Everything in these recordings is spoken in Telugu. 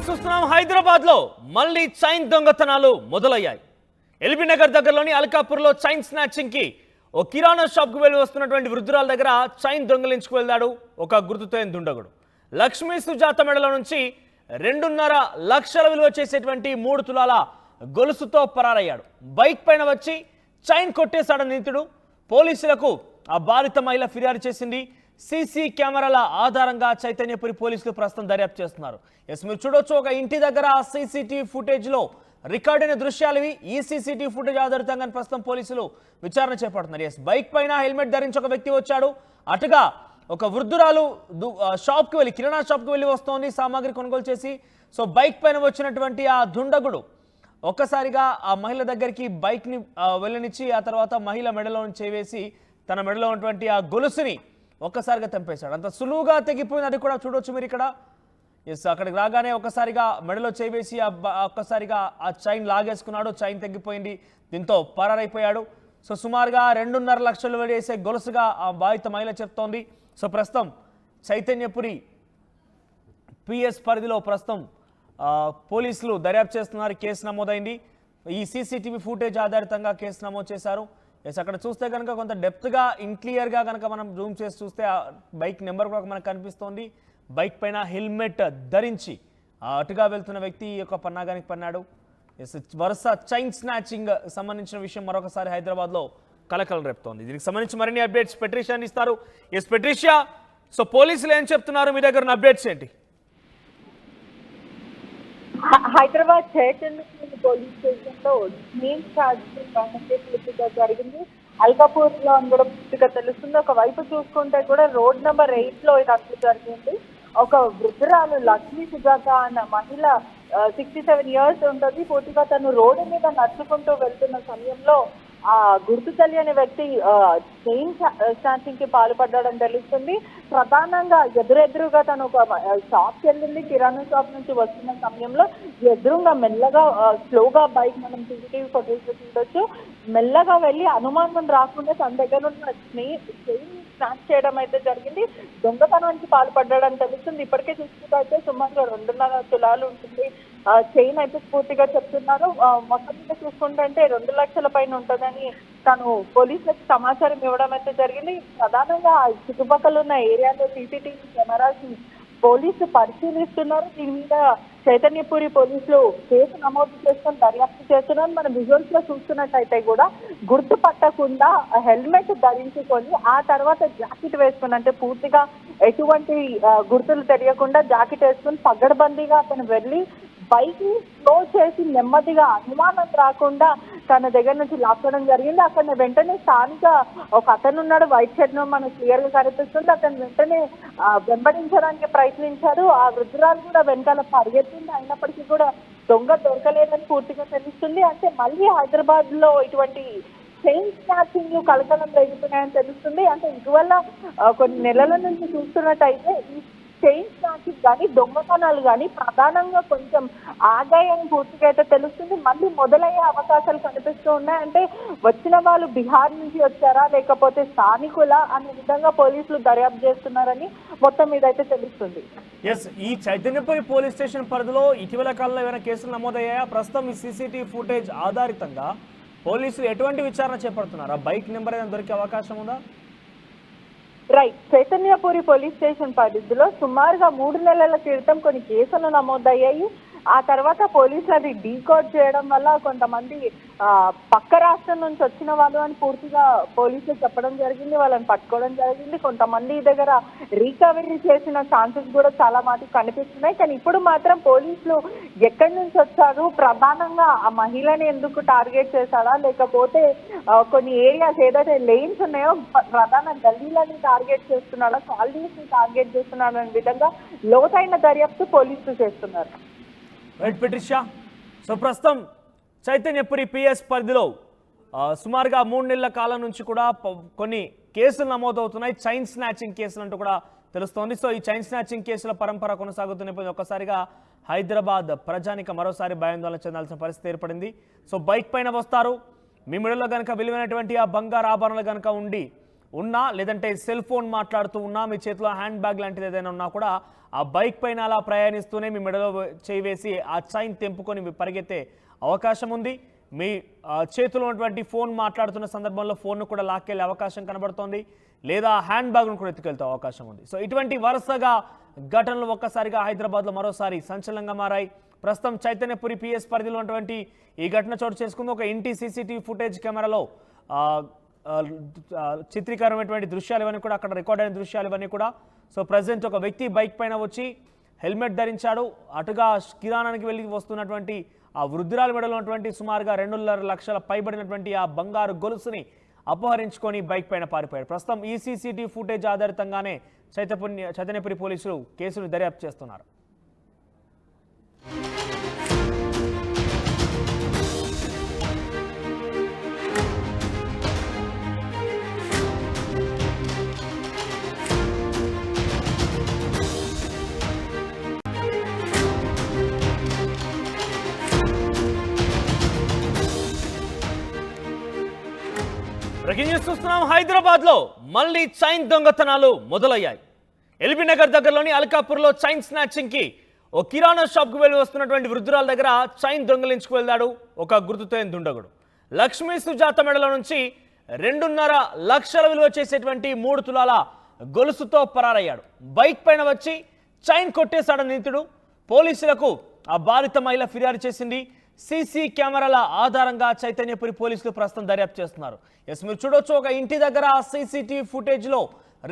చూస్తున్నాం హైదరాబాద్ లో మళ్ళీ చైన్ దొంగతనాలు మొదలయ్యాయి. ఎల్బీ నగర్ దగ్గరలోని అల్కాపూర్లో చైన్ స్నాచింగ్ కి ఓ కిరాణా షాప్ కు వెళ్లి వస్తున్నటువంటి వృద్ధురాల దగ్గర చైన్ దొంగలించుకు వెళ్ళాడు ఒక గుర్తుతోయని దుండగుడు. లక్ష్మీ సుజాత మెడలో నుంచి 2.5 లక్షల విలువ చేసేటువంటి 3 తులాల గొలుసుతో పరారయ్యాడు. బైక్ పైన వచ్చి చైన్ కొట్టేశాడు నిందితుడు. పోలీసులకు ఆ బాధిత మహిళ ఫిర్యాదు చేసింది. సీసీ కెమెరాల ఆధారంగా చైతన్యపురి పోలీసులు ప్రస్తుతం దర్యాప్తు చేస్తున్నారు. మీరు చూడొచ్చు, ఒక ఇంటి దగ్గర సీసీటీవీ ఫుటేజ్ లో రికార్డ్ అయిన దృశ్యాలు ఇవి. ఈ సీసీటీవీ ఫుటేజ్ ఆధారితంగా ప్రస్తుతం పోలీసులు విచారణ చేపడుతున్నారు. బైక్ పైన హెల్మెట్ ధరించి ఒక వ్యక్తి వచ్చాడు. అటుగా ఒక వృద్ధురాలు షాప్కి వెళ్ళి కిరాణా షాప్కి వెళ్ళి వస్తోంది సామాగ్రి కొనుగోలు చేసి. సో బైక్ పైన వచ్చినటువంటి ఆ దుండగుడు ఒక్కసారిగా ఆ మహిళ దగ్గరికి బైక్ని వెళ్ళనిచ్చి ఆ తర్వాత మహిళ మెడలో చేవేసి తన మెడలో ఉన్నటువంటి ఆ గొలుసుని ఒక్కసారిగా తెంపేశాడు. అంత సులువుగా తెగిపోయింది. అది కూడా చూడొచ్చు మీరు ఇక్కడ. అక్కడికి రాగానే ఒక్కసారిగా మెడలో చేవేసి ఒక్కసారిగా ఆ చైన్ లాగేసుకున్నాడు. చైన్ తెగిపోయింది. దీంతో పరారైపోయాడు. సో సుమారుగా 2.5 లక్షలు వేసే గొలుసుగా ఆ బాధిత మహిళ చెప్తోంది. సో ప్రస్తుతం చైతన్యపురి పిఎస్ పరిధిలో ప్రస్తుతం పోలీసులు దర్యాప్తు చేస్తున్నారు. కేసు నమోదైంది. ఈ సీసీటీవీ ఫుటేజ్ ఆధారితంగా కేసు నమోదు చేశారు. అక్కడ చూస్తే కనుక కొంత డెప్త్గా ఇన్క్లియర్గా కనుక మనం జూమ్ చేసి చూస్తే ఆ బైక్ నెంబర్ కూడా మనకు కనిపిస్తోంది. బైక్ పైన హెల్మెట్ ధరించి అటుగా వెళ్తున్న వ్యక్తి యొక్క పన్నాగానికి పన్నాడు. వరుస చైన్ స్నాచింగ్ సంబంధించిన విషయం మరొకసారి హైదరాబాద్లో కలకలం రేపుతోంది. దీనికి సంబంధించి మరిన్ని అప్డేట్స్ పెట్రిషియా ఇస్తారు. పెట్రిషియా, సో పోలీసులు ఏం చెప్తున్నారు? మీ దగ్గర ఉన్న అప్డేట్స్ ఏంటి? హైదరాబాద్ చైతన్యపురి పోలీస్ స్టేషన్ లో మెయిన్ పూర్తిగా జరిగింది. అల్కాపూర్ లో అని కూడా పూర్తిగా తెలుస్తుంది. ఒకవైపు చూసుకుంటే కూడా రోడ్ నెంబర్ 8 లో ఇది అసలు జరిగింది. ఒక వృద్ధురాలు లక్ష్మీ సుజాత అన్న మహిళ 67 ఇయర్స్ ఉంటుంది. పూర్తిగా తను రోడ్డు మీద నడుచుకుంటూ వెళ్తున్న సమయంలో ఆ గుర్తు తెలియని వ్యక్తి చైన్ స్నాచింగ్ కి పాల్పడ్డాడని తెలుస్తుంది. ప్రధానంగా ఎదురెదురుగా తను ఒక షాప్కి వెళ్ళింది. కిరాణా షాప్ నుంచి వస్తున్న సమయంలో ఎదురుగా మెల్లగా స్లోగా బైక్ మనం సీసీటీవీ ఫోటోస్ చూడొచ్చు. మెల్లగా వెళ్ళి అనుమానం రాకుండా తన దగ్గర ఉన్న చైన్ స్నాచ్ చేయడం అయితే జరిగింది. దొంగతనానికి పాల్పడ్డాడని తెలుస్తుంది. ఇప్పటికే చూసుకుంటే సుమారుగా 2.5 తులాలు ఉంటుంది చైన్ అయితే పూర్తిగా చెప్తున్నారు. మొత్తం మీద చూసుకుంటే 2 లక్షల పైన ఉంటుందని తను పోలీసులకు సమాచారం ఇవ్వడం అయితే జరిగింది. ప్రధానంగా చుట్టుపక్కల ఉన్న ఏరియాలో సీసీటీవీ కెమెరాస్ పోలీసులు పరిశీలిస్తున్నారు. దీని మీద చైతన్యపురి పోలీసులు కేసు నమోదు చేసుకొని దర్యాప్తు చేస్తున్నారు. మనం విజువల్స్ లో చూస్తున్నట్టయితే కూడా గుర్తుపట్టకుండా హెల్మెట్ ధరించుకొని ఆ తర్వాత జాకెట్ వేసుకుని, అంటే పూర్తిగా ఎటువంటి గుర్తులు తెలియకుండా జాకెట్ వేసుకుని పగడబందీగా అతను వెళ్ళి బైక్ ని స్లో చేసి నెమ్మదిగా అనుమానం రాకుండా తన దగ్గర నుంచి లాక్కోవడం జరిగింది. అక్కడ వెంటనే స్థానిక ఒక అతను ఉన్నాడు, వైట్ షర్ట్ మనకు క్లియర్ గా కనిపిస్తుంది. అతను వెంటనే వెంబడించడానికి ప్రయత్నించారు. ఆ వృద్ధురాలు కూడా వెనకాల పరిగెత్తింది. అయినప్పటికీ కూడా దొంగ దొరకలేదని పూర్తిగా తెలుస్తుంది. అంటే మళ్ళీ హైదరాబాద్ లో ఇటువంటి చైన్ స్నాచింగ్ కలకలం రేగుతున్నాయని తెలుస్తుంది. అంటే ఇటీవల కొన్ని నెలల నుంచి చూస్తున్నట్టయితే ఈ చైన్ స్నాచింగ్ కానీ దొంగతనాలు కానీ ప్రధానంగా కొంచెం ఆదాయం పూర్తిగా అయితే తెలుస్తుంది. మళ్ళీ మొదలయ్యే అవకాశాలు కనిపిస్తూ ఉన్నాయి. అంటే వచ్చిన వాళ్ళు బీహార్ నుంచి వచ్చారా లేకపోతే స్థానికుల అనే విధంగా పోలీసులు దర్యాప్తు చేస్తున్నారని మొత్తం మీద అయితే తెలుస్తుంది. ఈ చైతన్యపురి పోలీస్ స్టేషన్ పరిధిలో ఇటీవల కాలంలో ఏమైనా కేసులు నమోదయ్యాయా? ప్రస్తుతం ఈ సీసీటీవీ ఫుటేజ్ ఆధారితంగా పోలీసులు ఎటువంటి విచారణ చేపడుతున్నారు? బైక్ నెంబర్ ఏదైనా దొరికే అవకాశం ఉందా? రైట్, చైతన్యపురి పోలీస్ స్టేషన్ పరిధిలో సుమారుగా 3 నెలల క్రితం కొన్ని కేసులు నమోదయ్యాయి. ఆ తర్వాత పోలీసులు అది డీకోడ్ చేయడం వల్ల కొంతమంది పక్క రాష్ట్రం నుంచి వచ్చిన వాళ్ళు అని పూర్తిగా పోలీసులు చెప్పడం జరిగింది. వాళ్ళని పట్టుకోవడం జరిగింది. కొంతమంది దగ్గర రికవరీ చేసిన ఛాన్సెస్ కూడా చాలా మటుకు కనిపిస్తున్నాయి. కానీ ఇప్పుడు మాత్రం పోలీసులు ఎక్కడి నుంచి వచ్చారు, ప్రధానంగా ఆ మహిళని ఎందుకు టార్గెట్ చేశాడా లేకపోతే కొన్ని ఏరియాస్ ఏదైతే లైన్స్ ఉన్నాయో ప్రధాన గల్లీలని టార్గెట్ చేస్తున్నాడా, కాలనీస్ ని టార్గెట్ చేస్తున్నాడు అనే విధంగా లోతైన దర్యాప్తు పోలీసులు చేస్తున్నారు. రైట్ పెట్రిషియా, సో ప్రస్తుతం చైతన్యపురి పిఎస్ పరిధిలో సుమారుగా 3 నెలల కాలం నుంచి కూడా కొన్ని కేసులు నమోదవుతున్నాయి. చైన్ స్నాచింగ్ కేసులు అంటూ కూడా తెలుస్తోంది. సో ఈ చైన్ స్నాచింగ్ కేసుల పరంపర కొనసాగుతున్న ఒక్కసారిగా హైదరాబాద్ ప్రజానికి మరోసారి భయాందోళన చెందాల్సిన పరిస్థితి ఏర్పడింది. సో బైక్ పైన వస్తారు, మీ మెడలో కనుక విలువైనటువంటి ఆ బంగారు ఆభరణాలు కనుక ఉండి ఉన్నా లేదంటే సెల్ ఫోన్ మాట్లాడుతూ ఉన్నా మీ చేతిలో హ్యాండ్ బ్యాగ్ లాంటిది ఏదైనా ఉన్నా కూడా ఆ బైక్ పైన అలా ప్రయాణిస్తూనే మీ మెడలో చేయి వేసి ఆ చైన్ తెంపుకొని పరిగెత్తే అవకాశం ఉంది. మీ చేతిలో ఉన్నటువంటి ఫోన్ మాట్లాడుతున్న సందర్భంలో ఫోన్ను కూడా లాక్కెళ్ళే అవకాశం కనబడుతోంది, లేదా హ్యాండ్ బ్యాగ్ను కూడా ఎత్తుకెళ్తే అవకాశం ఉంది. సో ఇటువంటి వరుసగా ఘటనలు ఒక్కసారిగా హైదరాబాద్లో మరోసారి సంచలనంగా మారాయి. ప్రస్తుతం చైతన్యపురి పిఎస్ పరిధిలో ఉన్నటువంటి ఈ ఘటన చోటు చేసుకుంది. ఒక ఇంటి సీసీటీవీ ఫుటేజ్ కెమెరాలో చిత్రీకరమైనటువంటి దృశ్యాలు ఇవన్నీ కూడా, అక్కడ రికార్డ్ అయిన దృశ్యాలు ఇవన్నీ కూడా. సో ప్రజెంట్ ఒక వ్యక్తి బైక్ పైన వచ్చి హెల్మెట్ ధరించాడు. అటుగా కిరాణానికి వెళ్ళి వస్తున్నటువంటి ఆ వృద్ధురాలు మెడలో ఉన్నటువంటి సుమారుగా 2.5 లక్షల పైబడినటువంటి ఆ బంగారు గొలుసుని అపహరించుకొని బైక్ పైన పారిపోయాడు. ప్రస్తుతం ఈ సీసీటీవీ ఫుటేజ్ ఆధారితంగానే చైతన్యపురి పోలీసులు కేసును దర్యాప్తు చేస్తున్నారు. బ్రేకింగ్ న్యూస్ చూస్తున్నాం. హైదరాబాద్లో మళ్ళీ చైన్ దొంగతనాలు మొదలయ్యాయి. ఎల్బీ నగర్ దగ్గరలోని అల్కాపూర్లో చైన్ స్నాచింగ్కి ఓ కిరాణా షాప్కు వెళ్ళి వస్తున్నటువంటి వృద్ధురాల దగ్గర చైన్ దొంగలించుకు వెళ్ళాడు ఒక గుర్తు తెలియని దుండగుడు. లక్ష్మీ సుజాత మెడలో నుంచి 2.5 లక్షల విలువ చేసేటువంటి 3 తులాల గొలుసుతో పరారయ్యాడు. బైక్ పైన వచ్చి చైన్ కొట్టేశాడు నిందితుడు. పోలీసులకు ఆ బాధిత మహిళ ఫిర్యాదు చేసింది. సీసీ కెమెరాల ఆధారంగా చైతన్యపురి పోలీసులు ప్రస్తుతం దర్యాప్తు చేస్తున్నారు. మీరు చూడొచ్చు, ఒక ఇంటి దగ్గర సీసీటీవీ ఫుటేజ్లో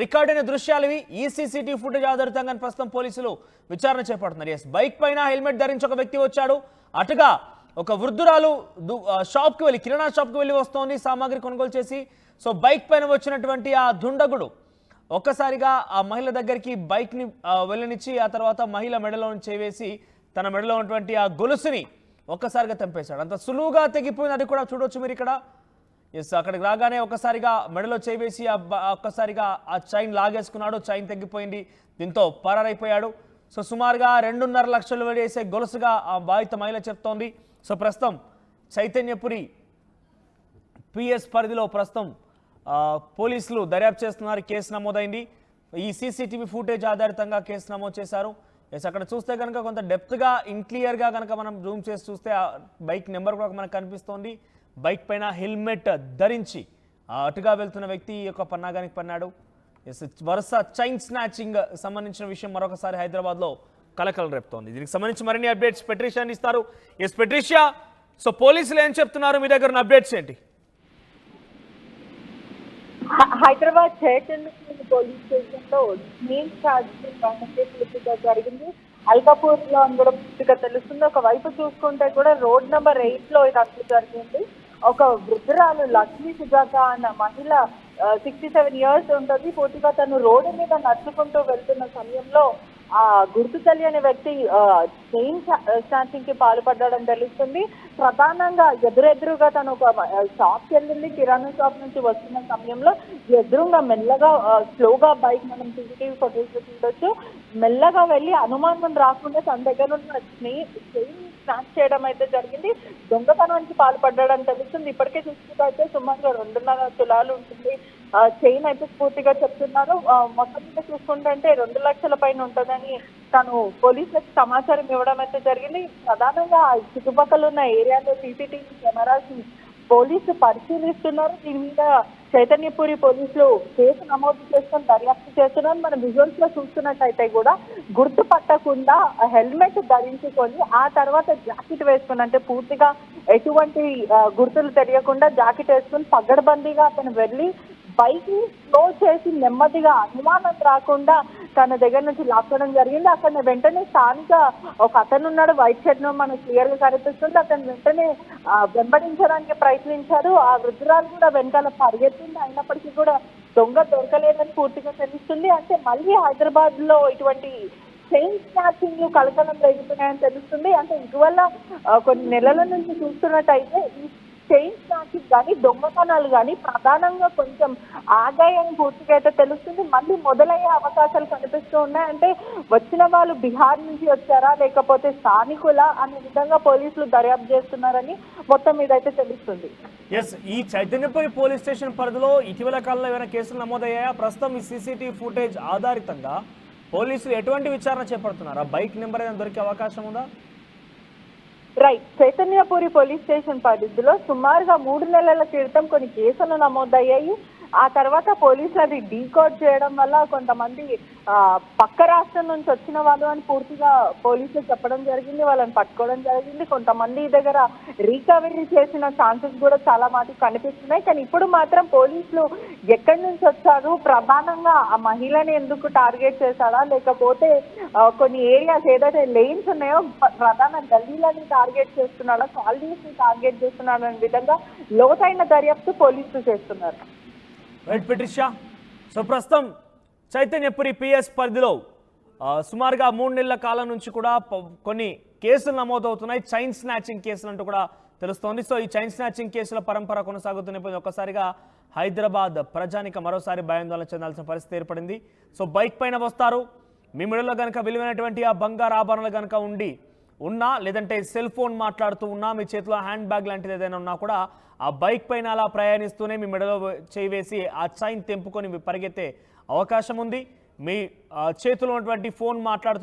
రికార్డ్ అయిన దృశ్యాలు. ఈ సీసీటీవీ ఫుటేజ్ ఆధారితంగా ప్రస్తుతం పోలీసులు విచారణ చేపడుతున్నారు. బైక్ పైన హెల్మెట్ ధరించి ఒక వ్యక్తి వచ్చాడు. అటుగా ఒక వృద్ధురాలు షాప్కి వెళ్ళి, కిరాణా షాప్కి వెళ్ళి వస్తోంది సామాగ్రి కొనుగోలు చేసి. సో బైక్ పైన వచ్చినటువంటి ఆ దుండగుడు ఒక్కసారిగా ఆ మహిళ దగ్గరికి బైక్ని వెళ్ళనిచ్చి ఆ తర్వాత మహిళ మెడలో చేవేసి తన మెడలో ఉన్నటువంటి ఆ గొలుసుని ఒక్కసారిగా తెంపేశాడు. అంత సులువుగా తెగిపోయింది. అది కూడా చూడొచ్చు మీరు ఇక్కడ. అక్కడికి రాగానే ఒక్కసారిగా మెడలో చేవేసి ఒక్కసారిగా ఆ చైన్ లాగేసుకున్నాడు. చైన్ తెగిపోయింది. దీంతో పరారైపోయాడు. సో సుమారుగా 2.5 లక్షలు వేసే గొలుసుగా ఆ బాధిత మహిళ చెప్తోంది. సో ప్రస్తుతం చైతన్యపురి పిఎస్ పరిధిలో ప్రస్తుతం పోలీసులు దర్యాప్తు చేస్తున్నారు. కేసు నమోదైంది. ఈ సీసీటీవీ ఫుటేజ్ ఆధారితంగా కేసు నమోదు చేశారు. అక్కడ చూస్తే కనుక కొంత డెప్త్గా ఇన్క్లియర్గా కనుక మనం జూమ్ చేసి చూస్తే ఆ బైక్ నెంబర్ కూడా మనకు కనిపిస్తోంది. బైక్ పైన హెల్మెట్ ధరించి అటుగా వెళ్తున్న వ్యక్తి యొక్క పన్నాగానికి పన్నాడు. వరుస చైన్ స్నాచింగ్ సంబంధించిన విషయం మరొకసారి హైదరాబాద్లో కలకలం రేపుతోంది. దీనికి సంబంధించి మరిన్ని అప్డేట్స్ పెట్రిషియా ఇస్తారు. పెట్రిషియా, సో పోలీసులు ఏం చెప్తున్నారు, మీ దగ్గర ఉన్న అప్డేట్స్ ఏంటి? హైదరాబాద్ చైతన్యపురి పోలీస్ స్టేషన్ లో మెయిన్ ఛార్జింగ్ జరిగింది. అల్కాపూర్ లో అని కూడా పూర్తిగా తెలుస్తుంది. ఒకవైపు చూసుకుంటే కూడా రోడ్ నెంబర్ 8 లో ఇది అసలు జరిగింది. ఒక వృద్ధురాలు లక్ష్మీ సుజాత అన్న మహిళ 67 years ఉంటుంది. పూర్తిగా తను రోడ్డు మీద నడుచుకుంటూ వెళ్తున్న సమయంలో ఆ గుర్తు తెలియని వ్యక్తి చైన్ స్నాచింగ్ కి పాల్పడడం తెలుస్తుంది. ప్రధానంగా ఎదురెదురుగా తను ఒక షాప్కి వెళ్ళింది. కిరాణా షాప్ నుంచి వస్తున్న సమయంలో ఎదురుగా మెల్లగా స్లోగా బైక్ మనం సీసీటీవీ ఫోటోస్ చూడొచ్చు. మెల్లగా వెళ్ళి అనుమానం రాకుండా తన దగ్గర ఉన్న చైన్ స్నాచ్ చేయడం అయితే జరిగింది. దొంగతనానికి పాల్పడ్డాడని తెలుస్తుంది. ఇప్పటికే చూసుకుంటే సుమారుగా 2.5 తులాలు ఉంటుంది చైన్ అయితే పూర్తిగా చెప్తున్నారు. మొత్తం మీద చూసుకుంటే 2 లక్షల పైన ఉంటుందని తను పోలీసులకు సమాచారం ఇవ్వడం అయితే జరిగింది. ప్రధానంగా చుట్టుపక్కల ఉన్న ఏరియాలో సీసీటీవీ కెమెరాస్ పోలీసు పరిశీలిస్తున్నారు. దీని మీద చైతన్యపురి పోలీసులు కేసు నమోదు చేసుకొని దర్యాప్తు చేస్తున్నారు. మనం విజువల్స్ లో చూస్తున్నట్టయితే కూడా గుర్తుపట్టకుండా హెల్మెట్ ధరించుకొని ఆ తర్వాత జాకెట్ వేసుకుని, అంటే పూర్తిగా ఎటువంటి గుర్తులు తెలియకుండా జాకెట్ వేసుకుని పగడబందీగా అతను వెళ్ళి బైక్ ని స్లో చేసి నెమ్మదిగా అనుమానం రాకుండా తన దగ్గర నుంచి లాక్కోవడం జరిగింది. అక్కడ వెంటనే స్థానిక ఒక అతను ఉన్నాడు, వైట్ షర్ట్ మనకు క్లియర్ గా కనిపిస్తుంది. అతను వెంటనే వెంబడించడానికి ప్రయత్నించాడు. ఆ వృద్ధురాలు కూడా వెనకాల పరిగెత్తింది. అయినప్పటికీ కూడా దొంగ దొరకలేదని పూర్తిగా తెలుస్తుంది. అంటే మళ్ళీ హైదరాబాద్ లో ఇటువంటి చైన్ స్నాచింగ్ కలకలం రేగుతున్నాయని తెలుస్తుంది. అంటే ఇటీవల కొన్ని నెలల నుంచి చూస్తున్నట్టయితే ఈ చైన్ స్నాచింగ్ కానీ దొంగతనాలు కానీ ప్రధానంగా కొంచెం ఆదాయం పూర్తిగా అయితే తెలుస్తుంది. మళ్ళీ మొదలయ్యే అవకాశాలు కనిపిస్తూ ఉన్నాయి. అంటే వచ్చిన వాళ్ళు బీహార్ నుంచి వచ్చారా లేకపోతే స్థానికుల అనే విధంగా పోలీసులు దర్యాప్తు చేస్తున్నారని మొత్తం మీద అయితే తెలుస్తుంది. ఎస్, ఈ చైతన్యపురి పోలీస్ స్టేషన్ పరిధిలో ఇటీవల కాలంలో ఏమైనా కేసులు నమోదయ్యాయా? ప్రస్తుతం ఈ సీసీటీవీ ఫుటేజ్ ఆధారితంగా పోలీసులు ఎటువంటి విచారణ చేపడుతున్నారా? బైక్ నెంబర్ ఏదైనా దొరికే అవకాశం ఉందా? రైట్, చైతన్యపురి పోలీస్ స్టేషన్ పరిధిలో సుమారుగా 3 నెలల క్రితం కొన్ని కేసులు నమోదయ్యాయి. ఆ తర్వాత పోలీసులు అది డీకోడ్ చేయడం వల్ల కొంతమంది పక్క రాష్ట్రం నుంచి వచ్చిన వాళ్ళు అని పూర్తిగా పోలీసులు చెప్పడం జరిగింది. వాళ్ళని పట్టుకోవడం జరిగింది. కొంతమంది దగ్గర రికవరీ చేసిన ఛాన్సెస్ కూడా చాలా మటుకు కనిపిస్తున్నాయి. కానీ ఇప్పుడు మాత్రం పోలీసులు ఎక్కడి నుంచి వచ్చారు, ప్రధానంగా ఆ మహిళని ఎందుకు టార్గెట్ చేశాడా లేకపోతే కొన్ని ఏరియాస్ ఏదైతే లైన్స్ ఉన్నాయో ప్రధాన గల్లీలని టార్గెట్ చేస్తున్నాడా, కాలనీస్ ని టార్గెట్ చేస్తున్నాడు అనే విధంగా లోతైన దర్యాప్తు పోలీసులు చేస్తున్నారు. రైట్ పెట్రిషా, సో ప్రస్తుతం చైతన్యపురి పిఎస్ పరిధిలో సుమారుగా 3 నెలల కాలం నుంచి కూడా కొన్ని కేసులు నమోదవుతున్నాయి. చైన్ స్నాచింగ్ కేసులు అంటూ కూడా తెలుస్తోంది. సో ఈ చైన్ స్నాచింగ్ కేసుల పరంపర కొనసాగుతున్నప్పుడు ఒక్కసారిగా హైదరాబాద్ ప్రజానికి మరోసారి భయాందోళన చెందాల్సిన పరిస్థితి ఏర్పడింది. సో బైక్ పైన వస్తారు, మీ మెడలో కనుక విలువైనటువంటి ఆ బంగారు ఆభరణాలు కనుక ఉన్నా లేదంటే సెల్ ఫోన్ మాట్లాడుతూ ఉన్నా, మీ చేతిలో హ్యాండ్ బ్యాగ్ లాంటిది ఏదైనా ఉన్నా కూడా ఆ బైక్ పైన అలా ప్రయాణిస్తూనే మీ మెడలో చేయి వేసి ఆ చైన్ తెంపుకొని పరిగెత్తే అవకాశం ఉంది. మీ చేతిలో ఉన్నటువంటి ఫోన్ మాట్లాడుతున్న